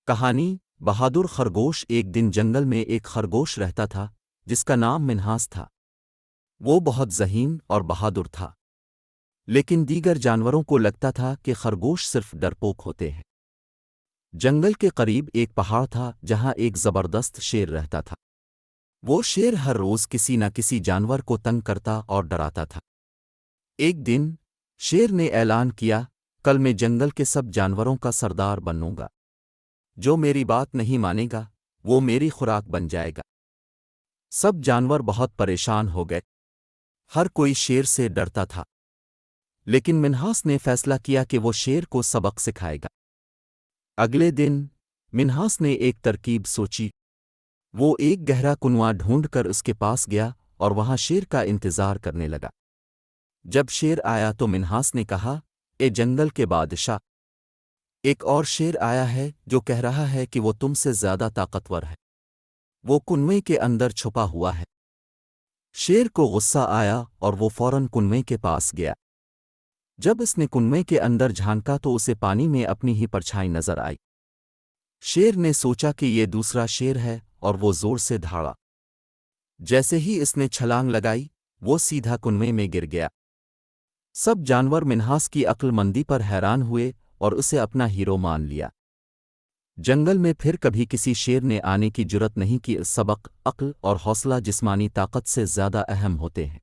کہانی بہادر خرگوش۔ ایک دن جنگل میں ایک خرگوش رہتا تھا جس کا نام منہاس تھا۔ وہ بہت ذہین اور بہادر تھا، لیکن دیگر جانوروں کو لگتا تھا کہ خرگوش صرف ڈرپوک ہوتے ہیں۔ جنگل کے قریب ایک پہاڑ تھا جہاں ایک زبردست شیر رہتا تھا۔ وہ شیر ہر روز کسی نہ کسی جانور کو تنگ کرتا اور ڈراتا تھا۔ ایک دن شیر نے اعلان کیا، کل میں جنگل کے سب جانوروں کا سردار بنوں گا۔ جو میری بات نہیں مانے گا وہ میری خوراک بن جائے گا۔ سب جانور بہت پریشان ہو گئے، ہر کوئی شیر سے ڈرتا تھا، لیکن منہاس نے فیصلہ کیا کہ وہ شیر کو سبق سکھائے گا۔ اگلے دن منہاس نے ایک ترکیب سوچی۔ وہ ایک گہرا کنواں ڈھونڈ کر اس کے پاس گیا اور وہاں شیر کا انتظار کرنے لگا۔ جب شیر آیا تو منہاس نے کہا، اے جنگل کے بادشاہ، ایک اور شیر آیا ہے جو کہہ رہا ہے کہ وہ تم سے زیادہ طاقتور ہے۔ وہ کنویں کے اندر چھپا ہوا ہے۔ شیر کو غصہ آیا اور وہ فوراً کنویں کے پاس گیا۔ جب اس نے کنویں کے اندر جھانکا تو اسے پانی میں اپنی ہی پرچھائی نظر آئی۔ شیر نے سوچا کہ یہ دوسرا شیر ہے اور وہ زور سے دھاڑا۔ جیسے ہی اس نے چھلانگ لگائی وہ سیدھا کنویں میں گر گیا۔ سب جانور منہاس کی عقل مندی پر حیران ہوئے اور اسے اپنا ہیرو مان لیا۔ جنگل میں پھر کبھی کسی شیر نے آنے کی جرت نہیں کی۔ سبق: عقل اور حوصلہ جسمانی طاقت سے زیادہ اہم ہوتے ہیں۔